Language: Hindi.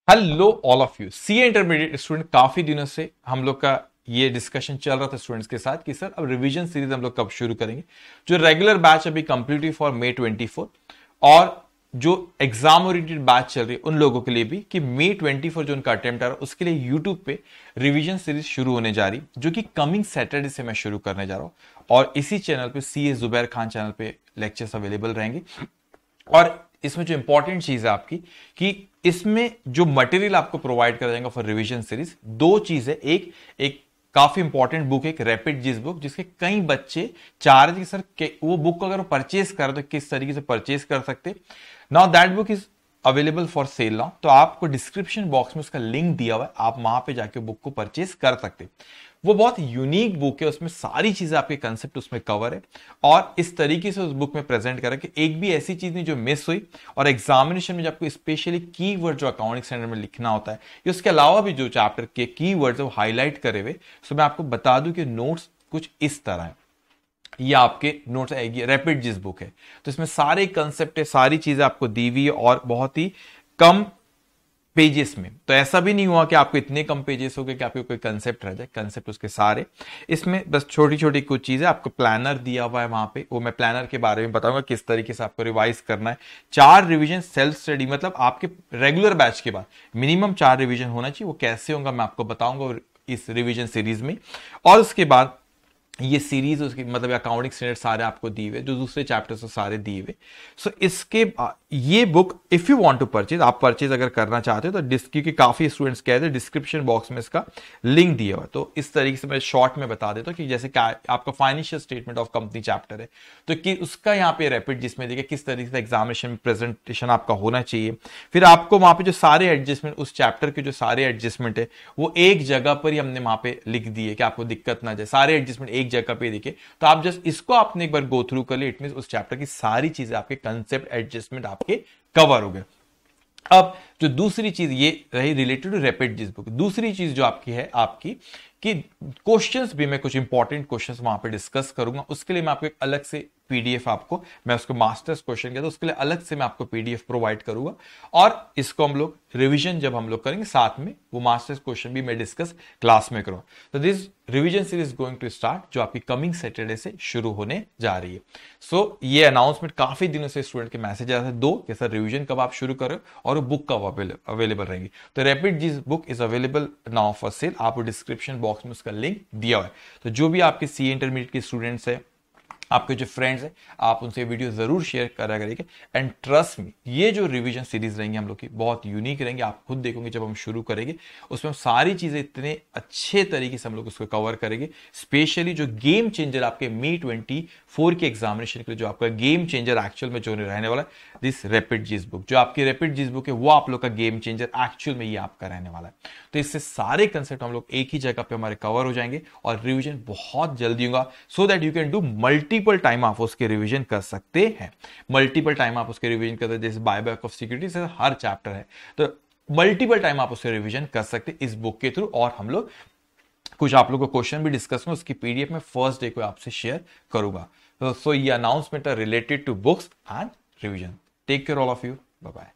Hello all of you. CA intermediate student, काफी दिनों से हम लोग का ये डिस्कशन चल रहा था स्टूडेंट्स के साथ कि सर अब रिवीजन सीरीज हम लोग कब शुरू करेंगे। जो रेगुलर बैच अभी कंप्लीटली फॉर May 24 और जो एग्जाम ओरिएंटेड बैच चल रही है उन लोगों के लिए भी कि May 24 जो उनका अटेम्प्ट आ रहा है उसके लिए यूट्यूब पे रिवीजन सीरीज शुरू होने जा रही, जो कि कमिंग सैटरडे से मैं शुरू करने जा रहा हूं। और इसी चैनल पे सीए जुबैर खान चैनल पे लेक्चर्स अवेलेबल रहेंगे। और इसमें जो इंपॉर्टेंट चीज है आपकी कि इसमें जो मटेरियल आपको प्रोवाइड करा जाएगा फॉर रिवीजन सीरीज, दो चीज है। एक काफी इंपॉर्टेंट बुक है, एक रैपिड जिस बुक, जिसके कई बच्चे चाह रहे थे कि सर वो बुक को अगर परचेज कर तो किस तरीके से परचेज कर सकते। Now that book is available for sale now, तो आपको डिस्क्रिप्शन बॉक्स में उसका लिंक दिया हुआ है, आप वहां पे जाके बुक को परचेज कर सकते। वो बहुत यूनिक बुक है, उसमें सारी चीजें आपके कंसेप्ट उसमें कवर है और इस तरीके से उस बुक में प्रेजेंट करा कि एक भी ऐसी चीज नहीं जो मिस हुई। और एग्जामिनेशन में जब आपको स्पेशली कीवर्ड जो अकाउंटिंग स्टैंडर्ड में लिखना होता है या उसके अलावा भी जो चैप्टर के कीवर्ड्स है वो हाईलाइट करे हुए। सो मैं आपको बता दूं कि नोट्स कुछ इस तरह है, ये आपके नोट्स आएगी। रैपिड जिस बुक है तो इसमें सारे कंसेप्ट है, सारी चीजें आपको दी हुई है और बहुत ही कम पेजेस में। तो ऐसा भी नहीं हुआ कि आपको इतने कम पेजेस हो गए कि आपको कोई कंसेप्ट रह जाए, कंसेप्ट उसके सारे इसमें। बस छोटी छोटी कुछ चीजें, आपको प्लानर दिया हुआ है वहां पे, वो मैं प्लानर के बारे में बताऊंगा किस तरीके से आपको रिवाइज करना है। 4 रिवीजन सेल्फ स्टडी, मतलब आपके रेगुलर बैच के बाद मिनिमम 4 रिवीजन होना चाहिए। वो कैसे होगा मैं आपको बताऊंगा इस रिवीजन सीरीज में। और उसके बाद ये सीरीज उसकी मतलब अकाउंटिंग स्टैंडर्ड सारे आपको दिए हुए, जो दूसरे चैप्टर्स सारे दिए हुए। सो इसके ये book if you want to purchase, आप परचेज अगर करना चाहते हो तो क्योंकि काफी स्टूडेंट्स कहते हैं डिस्क्रिप्शन बॉक्स में इसका लिंक दिया हुआ है। तो इस तरीके से मैं शॉर्ट में बता देता हूँ कि जैसे आपका financial statement of company chapter है तो कि उसका यहाँ पे रैपिड जिसमें देखिए किस तरीके से एग्जामिनेशन में प्रेजेंटेशन आपका होना चाहिए। फिर आपको वहां पे जो सारे एडजस्टमेंट, उस चैप्टर के जो सारे एडजस्टमेंट है वो एक जगह पर ही हमने वहां पे लिख दिए कि आपको दिक्कत ना जाए, सारे एडजस्टमेंट एक जगह पे देखे। तो आप जस्ट इसको आपने एक बार गो थ्रू कर लिया, इट मींस उस चैप्टर की सारी चीजें आपके कंसेप्ट एडजस्टमेंट आपके कवर हो गए। अब जो दूसरी चीज ये रही रिलेटेड टू रैपिड जिस बुक, दूसरी चीज जो आपकी है आपकी कि क्वेश्चंस भी मैं कुछ इंपॉर्टेंट क्वेश्चंस वहां पे डिस्कस करूंगा। उसके लिए मैं आपको एक अलग से पीडीएफ, आपको मैं उसको मास्टर्स क्वेश्चन कहता हूं, उसके लिए अलग से मैं आपको पीडीएफ प्रोवाइड करूंगा। और इसको हम लोग रिवीजन जब हम लोग करेंगे साथ में वो मास्टर्स क्वेश्चन भी मैं डिस्कस क्लास में करूंगा। तो this revision series going to start, जो आपकी कमिंग सैटरडे से शुरू होने जा रही है। सो ये अनाउंसमेंट काफी दिनों से स्टूडेंट के मैसेज आया था दो कि सर रिवीजन कब आप शुरू करो और वो बुक कब अवेलेबल रहेगी। तो रैपिड जिस book is available now for sale, आपको डिस्क्रिप्शन बॉक्स में उसका लिंक दिया हुआ है। तो जो भी आपके सीए इंटरमीडिएट के स्टूडेंट्स है, आपके जो फ्रेंड्स हैं, आप उनसे वीडियो जरूर शेयर करा करेंगे। एंड ट्रस्ट मी, ये जो रिवीजन सीरीज रहेंगी हम लोग की बहुत यूनिक रहेंगे। आप खुद देखोगे जब हम शुरू करेंगे उसमें हम सारी चीजें इतने अच्छे तरीके से हम लोग उसको कवर करेंगे। स्पेशली जो गेम चेंजर आपके May 24 के एग्जामिनेशन के लिए, जो आपका गेम चेंजर एक्चुअल में जो रहने वाला है, दिस रैपिड जिस बुक, जो आपकी रैपिड जिस बुक है वो आप लोग का गेम चेंजर एक्चुअल में ये आपका रहने वाला है। तो इससे सारे कंसेप्ट हम लोग एक ही जगह पे हमारे कवर हो जाएंगे और रिवीजन बहुत जल्दी होगा, so that you can do multiple time आप उसके रिवीजन कर सकते हैं। मल्टीपल टाइम आप उसके रिवीजन करते हैं, जैसे बायबैक ऑफ सिक्योरिटी से हर चैप्टर है तो मल्टीपल टाइम आप उसके रिवीजन कर सकते हैं इस बुक के थ्रू। और हम लोग कुछ आप लोगों को क्वेश्चन भी डिस्कस करूंगा, उसकी पीडीएफ में फर्स्ट डे को आपसे शेयर करूंगा। सो ये अनाउंसमेंट है related to books and revision. Take care all of you, bye bye.